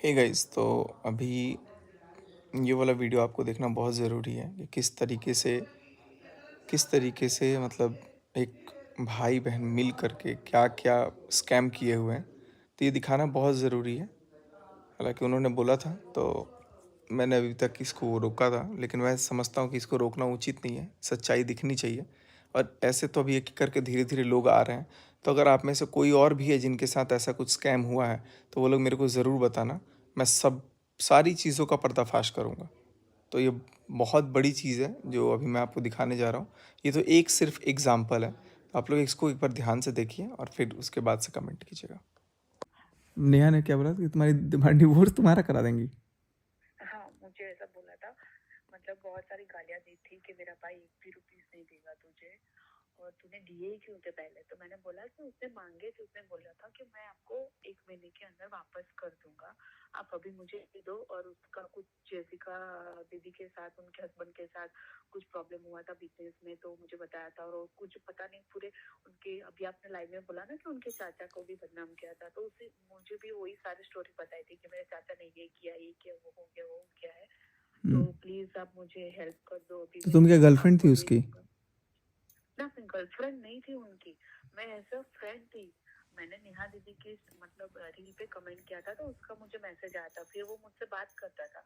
Hey guys, तो अभी ये वाला वीडियो आपको देखना बहुत ज़रूरी है कि किस तरीके से मतलब एक भाई बहन मिल करके क्या क्या स्कैम किए हुए हैं। तो ये दिखाना बहुत ज़रूरी है। हालांकि उन्होंने बोला था तो मैंने अभी तक इसको रोका था, लेकिन मैं समझता हूँ कि इसको रोकना उचित नहीं है। सच्चाई दिखनी चाहिए। और ऐसे तो अभी एक एक करके धीरे धीरे लोग आ रहे हैं। तो अगर आप में से कोई और भी है जिनके साथ ऐसा कुछ स्कैम हुआ है, तो वो लोग मेरे को ज़रूर बताना। मैं सारी चीज़ों का पर्दाफाश करूँगा। तो ये बहुत बड़ी चीज़ है जो अभी मैं आपको दिखाने जा रहा हूँ। ये तो एक सिर्फ एग्जाम्पल है। आप लोग इसको एक बार ध्यान से देखिए और फिर उसके बाद से कमेंट कीजिएगा। नेहा ने क्या बोला कि तुम्हारी डिवोर्स तुम्हारा करा देंगी। हाँ, मुझे ऐसा बोला था। मतलब बहुत सारी गालियाँ दी थी कि मेरा भाई एक भी रुपीस नहीं देगा तुझे, और तूने दिए ही क्यों थे पहले। तो मैंने बोला कि उसने मांगे थे, उसने बोला था कि मैं आपको 1 महीने के अंदर वापस कर दूंगा, आप अभी मुझे दे दो। और उसका कुछ जेसिका दीदी के साथ, उनके हस्बैंड के साथ कुछ प्रॉब्लम हुआ था बिजनेस में, तो मुझे बताया था। और कुछ पता नहीं पूरे उनके, अभी आपने लाइव में बोला ना कि उनके चाचा को भी बदनाम किया था, तो उसे मुझे भी वही सारी स्टोरी बताई थी कि मेरे चाचा ने ये किया, ये किया, वो हो गया, वो हो गया है। तो प्लीज आप मुझे हेल्प कर दो, अभी तो मैं तुम क्या गर्लफ्रेंड आपको थी दे उसकी? दूंगा। ना, मैं गर्लफ्रेंड नहीं थी उनकी, मैं ऐसा फ्रेंड थी। मैंने नेहा दीदी की मतलब रील पे कमेंट किया था, तो उसका मुझे मैसेज आया था, फिर वो मुझसे बात करता था।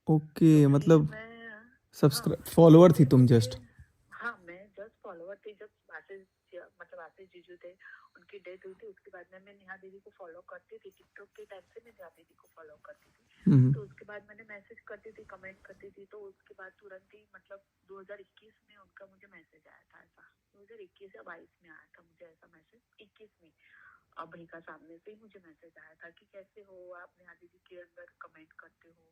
ओके, तो फिर मतलब मैं, हाँ, सब्सक्राइब फॉलोअर थी फिर तुम मुझे, जस्ट? हाँ, मैं जस्ट फॉलोवर थी। जब आशीष, मतलब आशीष जीजू थे, उनकी डेथ हुई थी, उसके बाद में मैं नेहा दीदी को फॉलो करती थी। टिकटॉक के टाइम से मैं नेहा दीदी को फॉलो करती थी। तो उसके बाद मैंने मैसेज करती थी, कमेंट करती थी। तो उसके बाद तुरंत ही, मतलब 2021 में उनका मुझे मैसेज आया था ऐसा। 2021 या 22 में आया था मुझे ऐसा मैसेज, 21 में अभय का सामने से ही मुझे मैसेज आया था कि कैसे हो आप, नेहा दीदी के अंदर कमेंट करते हो,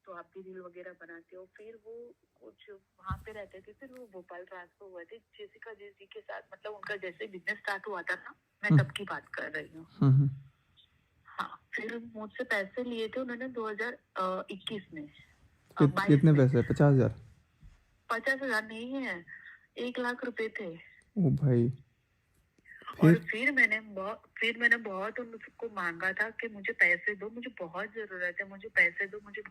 तो आप भी रील वगैरह बनाते हो। फिर वो कुछ वहां पे रहते थे, फिर वो भोपाल ट्रांसफर हुए थे जेसिका जी के साथ। मतलब उनका जैसे बिजनेस स्टार्ट हुआ था ना, मैं तब की बात कर रही हूँ। हाँ, फिर मुझसे पैसे लिए थे उन्होंने 2021 में, 22 कितने में। पैसे? 50,000? 50,000 नहीं है, 1 लाख रुपए थे। ओ भाई, और फिर? फिर मैंने बहुत उनको मांगा था कि मुझे पैसे दो, मुझे बहुत जरूरत है, मुझे पैसे दो मुझे।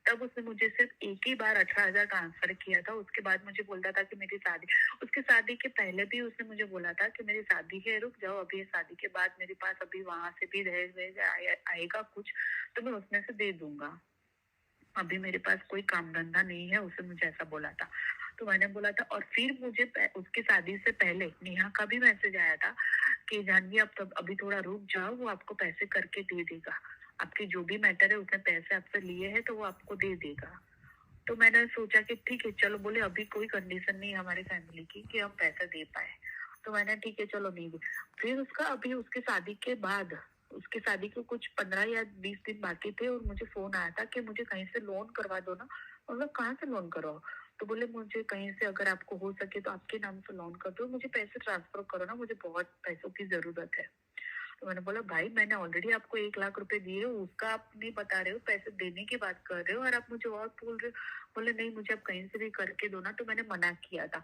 तब उसने मुझे सिर्फ एक ही बार 18,000 ट्रांसफर किया था। उसके बाद मुझे बोलता था कि मेरी शादी, उसके शादी के पहले भी उसने मुझे बोला था कि मेरी शादी है, रुक जाओ अभी, शादी के बाद मेरे पास अभी वहां से भी आएगा कुछ, तो मैं उसमें से दे दूंगा। अभी मेरे पास कोई काम धंधा नहीं है, उसने मुझे ऐसा बोला था। तो मैंने बोला था। और फिर मुझे उसकी शादी से पहले नेहा का भी मैसेज आया था कि जानवी आप तब अभी थोड़ा रुक जाओ, वो आपको पैसे करके दे देगा, आपके जो भी मैटर है, उसने पैसे आपसे लिए हैं तो वो आपको दे देगा। तो मैंने सोचा कि ठीक है चलो, बोले अभी कोई कंडीशन नहीं है हमारी फैमिली की कि हम पैसा दे पाए। तो मैंने ठीक है चलो नहीं दी। फिर उसका अभी उसके शादी के बाद, उसके शादी के कुछ 15 या 20 दिन बाकी थे, और मुझे फोन आया था कि मुझे कहीं से लोन करवा दो ना। मतलब कहाँ से लोन करवाओ? तो बोले मुझे कहीं से अगर आपको हो सके तो आपके नाम से लोन कर दो, मुझे पैसे ट्रांसफर करो ना, मुझे बहुत पैसों की जरूरत है। तो मैंने बोला भाई मैंने ऑलरेडी आपको 1 लाख रुपए दिए, उसका आप नहीं बता रहे हो, पैसे देने की बात कर रहे हो, और आप मुझे और बोल रहे हो। बोले नहीं, मुझे आप कहीं से भी करके दो ना। तो मैंने मना किया था।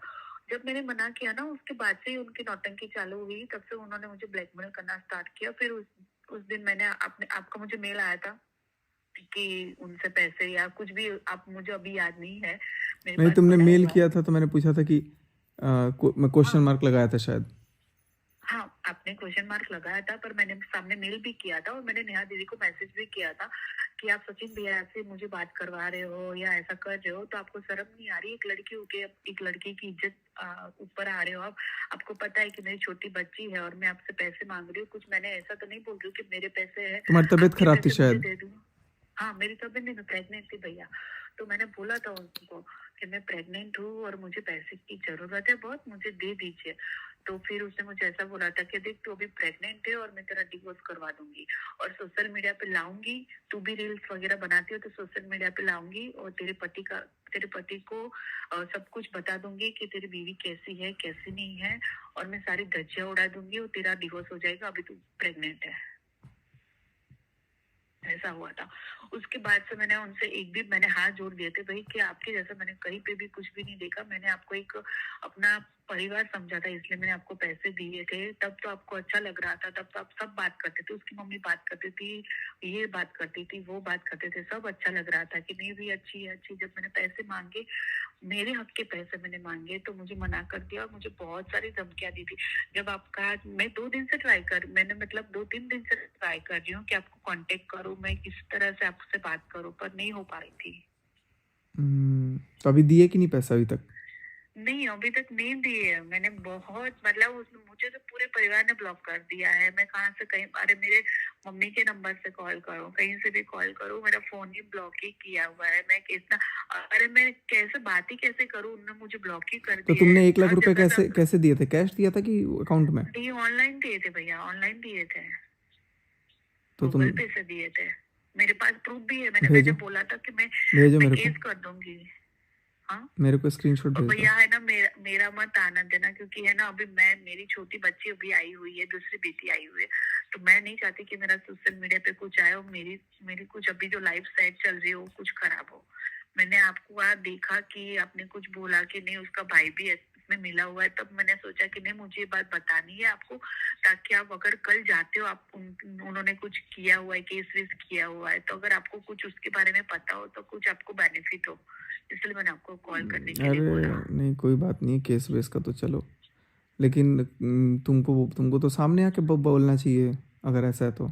जब मैंने मना किया ना, उसके बाद से ही उनकी नौटंकी चालू हुई। तब से उन्होंने मुझे ब्लैकमेल करना स्टार्ट किया। फिर उस दिन मैंने आपका मुझे मेल आया था कि उनसे पैसे या कुछ भी, आप मुझे अभी याद नहीं है, मेरे नहीं, पास तुमने पड़ा मेल हुआ है। किया था तो मैंने पूछा था कि मैं क्वेश्चन हाँ, मार्क लगाया था शायद। हाँ, आपने क्वेश्चन मार्क लगाया था, पर मैंने सामने मेल भी किया था, और मैंने नेहा दीदी को मैसेज भी किया था कि आप सचिन भैया से मुझे बात करवा रहे हो या ऐसा कर रहे हो, तो आपको शर्म नहीं आ रही? एक लड़की होके एक लड़की की इज्जत ऊपर आ रहे हो आप। आपको पता है कि मेरी छोटी बच्ची है और मैं आपसे पैसे मांग रही हूँ। कुछ मैंने ऐसा तो नहीं बोल रही हूँ कि मेरे पैसे है, तुम्हारी तबीयत आपके खराब थी पैसे मुझे शायद। दे दूँ। हाँ, मेरी तबीयत नहीं, मैं प्रेग्नेंट थी भैया। तो मैंने बोला था उनको कि मैं प्रेग्नेंट हूँ और मुझे पैसे की जरूरत है बहुत, मुझे दे दीजिए। तो फिर उसने मुझे ऐसा बोला था कि देख, तू अभी प्रेग्नेंट है और मैं तेरा डिवोर्स करवा दूंगी, और सोशल मीडिया पे लाऊंगी, तू भी रील्स वगैरह बनाती हो तो सोशल मीडिया पे लाऊंगी, और तेरे पति को सब कुछ बता दूंगी कि तेरी बीवी कैसी है कैसी नहीं है, और मैं सारी धज्जियां उड़ा दूंगी और तेरा डिवोर्स हो जाएगा, अभी तू प्रेग्नेंट है। ऐसा हुआ था। उसके बाद से मैंने उनसे एक भी, मैंने हाथ जोड़ दिए थे भाई कि आपके जैसा मैंने कहीं पे भी कुछ भी नहीं देखा। मैंने आपको एक अपना परिवार समझा था इसलिए मैंने आपको पैसे दिए थे। तब तो आपको अच्छा लग रहा था, तब तो आप सब बात करते थे, उसकी मम्मी बात करती थी, ये बात करती थी, वो बात करते थे, सब अच्छा लग रहा था कि नहीं भी अच्छी है अच्छी। जब मैंने पैसे मांगे, मेरे हक के पैसे मैंने मांगे, तो मुझे मना कर दिया और मुझे बहुत सारी धमकियां दी थी। जब आपका, मैं 2 दिन से मैंने मतलब 2-3 दिन से ट्राई कर रही हूँ कि आपको कांटेक्ट करूँ, मैं किस तरह से आपसे बात करूँ, पर नहीं हो पा रही थी। तो अभी दिए कि नहीं पैसा अभी तक? नहीं, अभी तक नहीं दिए है। मैंने बहुत मतलब उसने मुझे तो पूरे परिवार ने ब्लॉक कर दिया है। मैं कहाँ से कहीं, अरे मेरे मम्मी के नंबर से कॉल करूँ, कहीं से भी कॉल करूँ, मेरा फोन ही ब्लॉक ही किया हुआ है। मैं कितना, अरे मैं कैसे बात ही कैसे करूँ, उन्होंने मुझे ब्लॉक ही कर तो दिया है। तुमने 1 लाख हर रुपए जगह कैसे से कैसे दिए थे? कैश दिया था कि अकाउंट में? नहीं, ऑनलाइन दिए थे भैया, ऑनलाइन दिए थे, तो तुम गूगल पे से दिए थे। मेरे पास प्रूफ भी है। मैंने मैंने भेजो, बोला था कि मैं भेजो मैं मेरे को, केस कर दूंगी। हाँ, मेरे को स्क्रीनशॉट और भेज दो। भैया है ना, मेरा मत आनंद देना, क्योंकि है ना अभी मेरी छोटी बच्ची अभी आई हुई है, दूसरी बेटी आई हुई है, तो मैं नहीं चाहती कि मेरा सोशल मीडिया पे कुछ आए और मेरी मेरी कुछ अभी जो लाइफ साइड चल रही है वो कुछ खराब हो। मैंने आपको वहाँ देखा कि आपने कुछ बोला कि नहीं उसका भाई भी इसमें मिला हुआ है, तब मैंने सोचा कि नहीं मुझे ये बात बतानी है आपको, ताकि आप अगर कल जाते हो, आप उन्होंने कुछ किया हुआ है, केस वेस किया हुआ है, तो अगर आपको कुछ उसके बारे में पता हो तो कुछ आपको बेनिफिट हो। इसलिए मैंने आपको कॉल करने के लिए बोला। अरे नहीं, कोई बात नहीं, केस वेस का तो चलो, लेकिन तुमको तुमको तो सामने आके बोलना चाहिए अगर ऐसा है तो।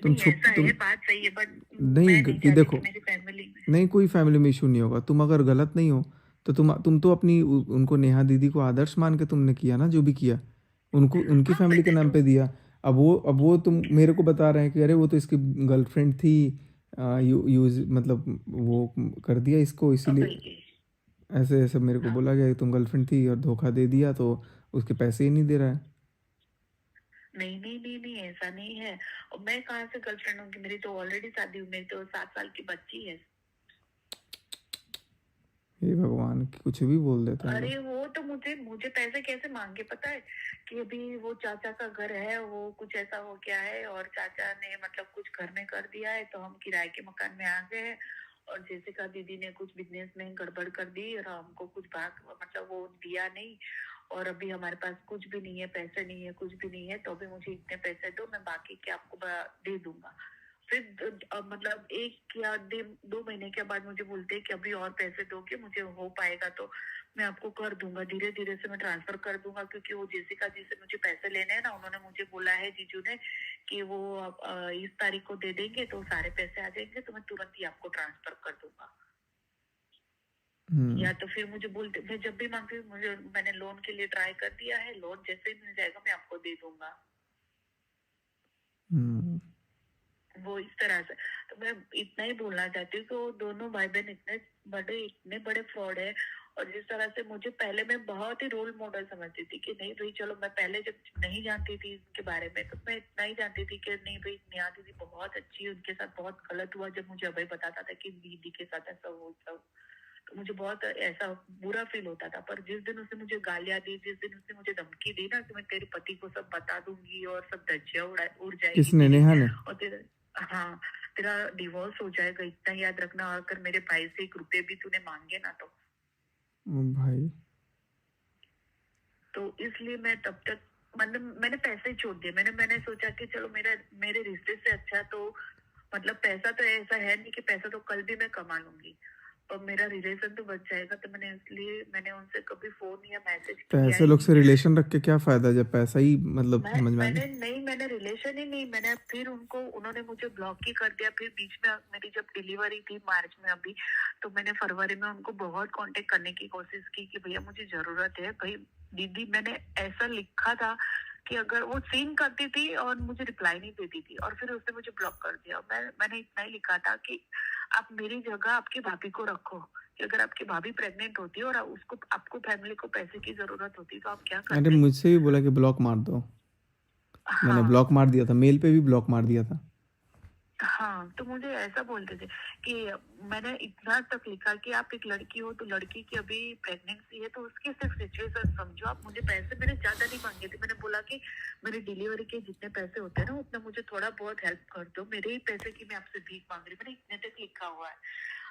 तुम नहीं, छुप ऐसा तुम है, बात सही है, बट नहीं मैं नहीं कि चाहती कि देखो, मेरी फैमिली में। नहीं कोई फैमिली में इशू नहीं होगा, तुम अगर गलत नहीं हो तो तुम तो अपनी उनको, नेहा दीदी को आदर्श मान के तुमने किया ना जो भी किया, उनको उनकी हाँ, फैमिली के मैंने नाम तो पे दिया। अब वो तुम मेरे को बता रहे हैं कि अरे वो तो इसकी गर्लफ्रेंड थी, यूज मतलब वो कर दिया इसको इसीलिए, भाई, ऐसे ऐसे मेरे को हाँ, बोला गया कि तुम गर्लफ्रेंड थी और धोखा दे दिया तो उसके पैसे ही नहीं दे रहा है। नहीं नहीं नहीं नहीं, ऐसा नहीं है। और मैं कहाँ से गर्लफ्रेंड होंगी, मेरी तो ऑलरेडी शादी हुई, मेरी तो 7 साल की बच्ची है। हे भगवान, कुछ भी बोल देते हैं अरे लोग। वो तो मुझे मुझे पैसे कैसे मांगे पता है, कि अभी वो चाचा का घर है, वो कुछ ऐसा हो गया है और चाचा ने मतलब कुछ घर में कर दिया है, तो हम किराए के मकान में आ गए हैं। और जैसिका दीदी ने कुछ बिजनेस में गड़बड़ कर दी और हमको कुछ भाग मतलब वो दिया नहीं। और अभी हमारे पास कुछ भी नहीं है, पैसे नहीं है, कुछ भी नहीं है, तो अभी मुझे इतने पैसे दो, मैं बाकी के आपको दे दूंगा। फिर मतलब 1 या 2 महीने के बाद मुझे बोलते हैं कि अभी और पैसे दोगे, मुझे हो पाएगा तो मैं आपको कर दूंगा, धीरे धीरे से मैं ट्रांसफर कर दूंगा, क्योंकि वो जेसिका जी से मुझे पैसे लेने हैं ना, उन्होंने मुझे बोला है जीजू ने कि वो इस तारीख को दे देंगे तो सारे पैसे आ जाएंगे, तो मैं तुरंत ही आपको ट्रांसफर कर दूंगा। या तो फिर मुझे बोलते, मैं जब भी मांगती हूँ, मैंने लोन के लिए ट्राई कर दिया है, लोन जैसे ही मिल जाएगा मैं आपको दे दूंगा। हम्म। वो इस तरह से, तो मैं इतना ही बोलना चाहती हूँ कि वो दोनों भाई बहन इतने बड़े फ्रॉड है। और जिस तरह से मुझे पहले मैं बहुत ही रोल मॉडल समझती थी कि नहीं भाई चलो, मैं पहले जब नहीं जानती थी इनके बारे में तो मैं इतना ही जानती थी कि नहीं भाई नेहा दीदी बहुत अच्छी है, उनके साथ बहुत गलत हुआ जब मुझे अभय बताता था कि दीदी के साथ ऐसा हो सब, तो मुझे बहुत ऐसा बुरा फील होता था। पर जिस दिन उसने मुझे गालियां दी, जिस दिन उसने मुझे धमकी दी ना कि मैं तेरे पति को सब बता दूंगी और सब धज्जियां उड़ जाएगी किसने? तेरी, नेहा ने? और तेरा, हाँ, तेरा डिवोर्स हो जाएगा, इतना याद रखना, अगर मेरे भाई से 1 रुपए भी तूने मांगे ना ओ भाई। तो इसलिए मैं तब तक मतलब मैंने पैसे ही छोड़ दिए। मैंने सोचा कि चलो मेरे रिश्ते से अच्छा तो मतलब पैसा तो ऐसा है नहीं कि पैसा तो कल भी मैं कमा लूंगी, और मेरा रिलेशन तो बच जाएगा, तो मैंने उनसे कभी फोन या मैसेज तो किया ऐसे ही लोग नहीं। से रिलेशन रख के क्या फायदा जब पैसा ही मतलब मैं समझ में आ मैंने जाए। नहीं मैंने रिलेशन ही नहीं, मैंने फिर उन्होंने मुझे ब्लॉक ही कर दिया। फिर बीच में मेरी जब डिलीवरी थी मार्च में अभी, तो मैंने फरवरी में उनको बहुत कांटेक्ट करने की कोशिश की कि भैया मुझे जरूरत है भाई दीदी। मैंने ऐसा लिखा था कि अगर वो सीन करती थी और मुझे रिप्लाई नहीं देती थी, और फिर उसने मुझे ब्लॉक कर दिया। मैंने इतना ही लिखा था कि आप मेरी जगह आपकी भाभी को रखो, कि अगर आपकी भाभी प्रेग्नेंट होती है और उसको आपको फैमिली को पैसे की जरूरत होती तो आप क्या अरे करते। मुझसे भी बोला कि ब्लॉक मार दो, मैंने हाँ, ब्लॉक मार दिया था, मेल पे भी ब्लॉक मार दिया था। हाँ, तो मुझे ऐसा बोलते थे कि मैंने इतना तक लिखा कि आप एक लड़की हो तो लड़की की अभी प्रेगनेंसी है तो उसकी सिर्फ सिचुएशन समझो, आप मुझे पैसे मैंने ज्यादा नहीं मांगे थे। मैंने बोला कि मेरी डिलीवरी के जितने पैसे होते हैं ना उतना मुझे थोड़ा बहुत हेल्प कर दो, मेरे ही पैसे की मैं आपसे भीख मांग रही हूँ, मैंने इतने तक लिखा हुआ है।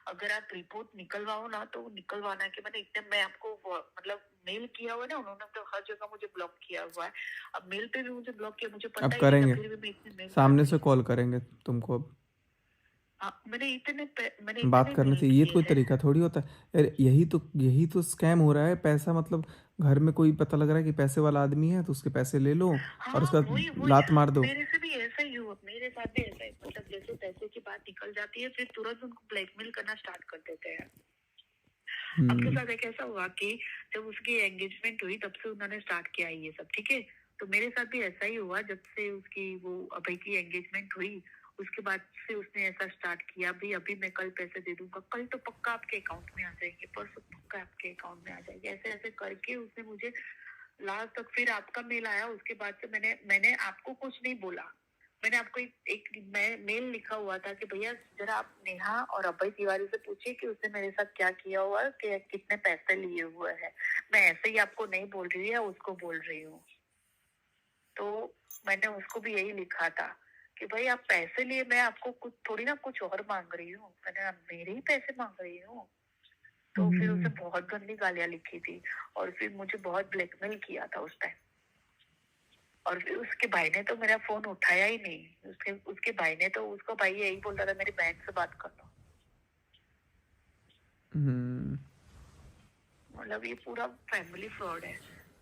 अगर आप रिपोर्ट निकलवाओ ना तो निकलवाना कि मैंने इतने मैं आपको मतलब मेल किया हुआ है ना, उन्होंने तो हर जगह मुझे ब्लॉक किया हुआ है। अब मेल पे भी मुझे ब्लॉक किया, मुझे अब पता ही नहीं था, करेंगे, फिर भी मैं इतनी मेल सामने करती से हूँ। कॉल करेंगे तुमको अब। मैंने बात इतने करने मेल से ये किए कोई हैं। तरीका थोड़ी होता है यार। यही तो स्कैम हो रहा है। पैसा मतलब घर में कोई पता लग रहा है कि पैसे वाला आदमी है तो उसके पैसे ले लो और हाँ, उसका वही लात मार दो। मेरे से भी ऐसा ही हुआ, मेरे साथ भी ऐसा ही, मतलब जैसे पैसे की बात निकल जाती है फिर तुरंत उनको ब्लैकमेल करना स्टार्ट कर देते हैं। आपके हम्म। साथ एक ऐसा हुआ कि जब उसकी एंगेजमेंट हुई तब से उन्होंने स्टार्ट किया ये सब, ठीक है। तो मेरे साथ भी ऐसा ही हुआ, जब से उसकी वो अभय की एंगेजमेंट हुई उसके बाद से उसने ऐसा स्टार्ट किया, भाई अभी मैं कल पैसे दे दूंगा, कल तो पक्का आपके अकाउंट में आ जाएंगे, परसों पक्का आपके अकाउंट में आ जाएंगे, ऐसे ऐसे करके उसने मुझे लास्ट तक, फिर आपका मेल आया उसके बाद से मैंने मैंने आपको कुछ नहीं बोला। मैंने आपको एक मेल लिखा हुआ था कि भैया जरा आप नेहा और अभय तिवारी से पूछिए कि उसने मेरे साथ क्या किया हुआ है, कि कितने पैसे लिए हुए हैं। मैं ऐसे ही आपको नहीं बोल रही है, उसको बोल रही हूँ। तो मैंने उसको भी यही लिखा था कि भाई आप पैसे लिए, मैं आपको कुछ थोड़ी ना कुछ और मांग रही हूँ, मैंने आप मेरे ही पैसे मांग रही हूँ। तो फिर उसने बहुत गंदी गालियां लिखी थी और फिर मुझे बहुत ब्लैकमेल किया था उस टाइम। और फिर उसके भाई ने तो मेरा फोन उठाया ही नहीं, उसके भाई ने तो, उसका भाई यही बोलता था मेरी बहन से बात कर लो। मतलब ये पूरा फैमिली फ्रॉड है।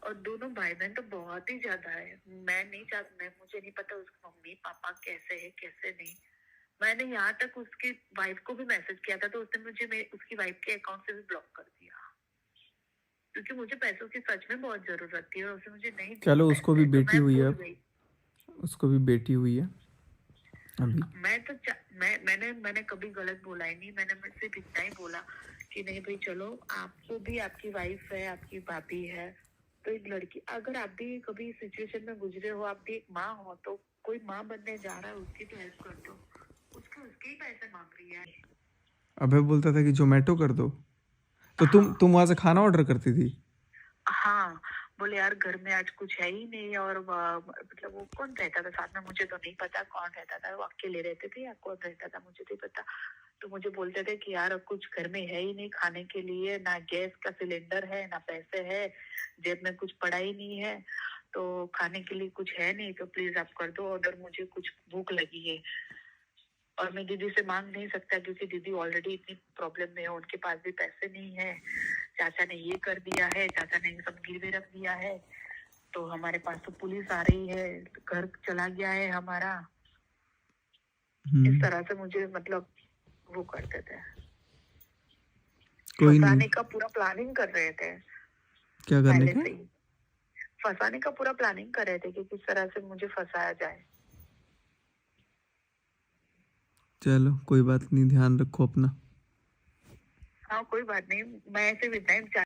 और दोनों भाई बहन तो बहुत ही ज्यादा है। मैं नहीं चाहती, मुझे नहीं पता उसके मम्मी पापा कैसे है कैसे नहीं। मैंने यहाँ तक उसकी वाइफ को भी मैसेज किया था तो उसने मुझे उसकी वाइफ के अकाउंट से भी ब्लॉक कर दिया, क्योंकि मुझे पैसों की सच में बहुत जरूरत थी और उसने मुझे नहीं दिए चलो उसको भी पैसे, तो बेटी मैं हुई है भूल अब। गई। उसको भी बेटी हुई है अभी। मैंने कभी गलत बोला ही नहीं। मैंने सिर्फ इतना ही बोला कि नहीं भाई चलो, आपको भी आपकी वाइफ है, आपकी भाभी है, तो एक लड़की, अगर आप भी कभी सिचुएशन में गुजरे हो, आप भी एक माँ हो, तो कोई माँ बनने जा रहा है उसकी तो हेल्प कर दो। उसके ही पैसे मांग रही है। अभय बोलता था कि जोमेटो कर दो, तो हाँ तुम वहां से खाना ऑर्डर करती थी। हाँ, बोले यार घर में आज कुछ है ही नहीं, और मतलब वो कौन रहता था साथ में मुझे तो नहीं पता कौन रहता था, वो अकेले रहते थे या कौन रहता था मुझे नहीं पता। तो मुझे बोलते थे कि यार कुछ घर में है ही नहीं खाने के लिए, ना गैस का सिलेंडर है ना पैसे है, जेब में कुछ पड़ा ही नहीं है, तो खाने के लिए कुछ है नहीं, तो प्लीज आप कर दो ऑर्डर, मुझे कुछ भूख लगी है। और मैं दीदी से मांग नहीं सकता क्योंकि दीदी ऑलरेडी इतनी प्रॉब्लम में है, उनके पास भी पैसे नहीं है। चाचा ने ये कर दिया है, चाचा ने सब गिरवे रख दिया है, तो हमारे पास तो पुलिस आ रही है, घर चला गया है हमारा। इस तरह से मुझे मतलब वो करते थे, कोई नहीं। फंसाने का पूरा प्लानिंग कर रहे थे क्या करने पहले का? से ही। फंसाने का पूरा प्लानिंग कर रहे थे कि किस तरह से मुझे फंसाया जाए। चलो कोई बात नहीं, ध्यान रखो अपना। हाँ कोई बात नहीं, मैं सिर्फ इतना ही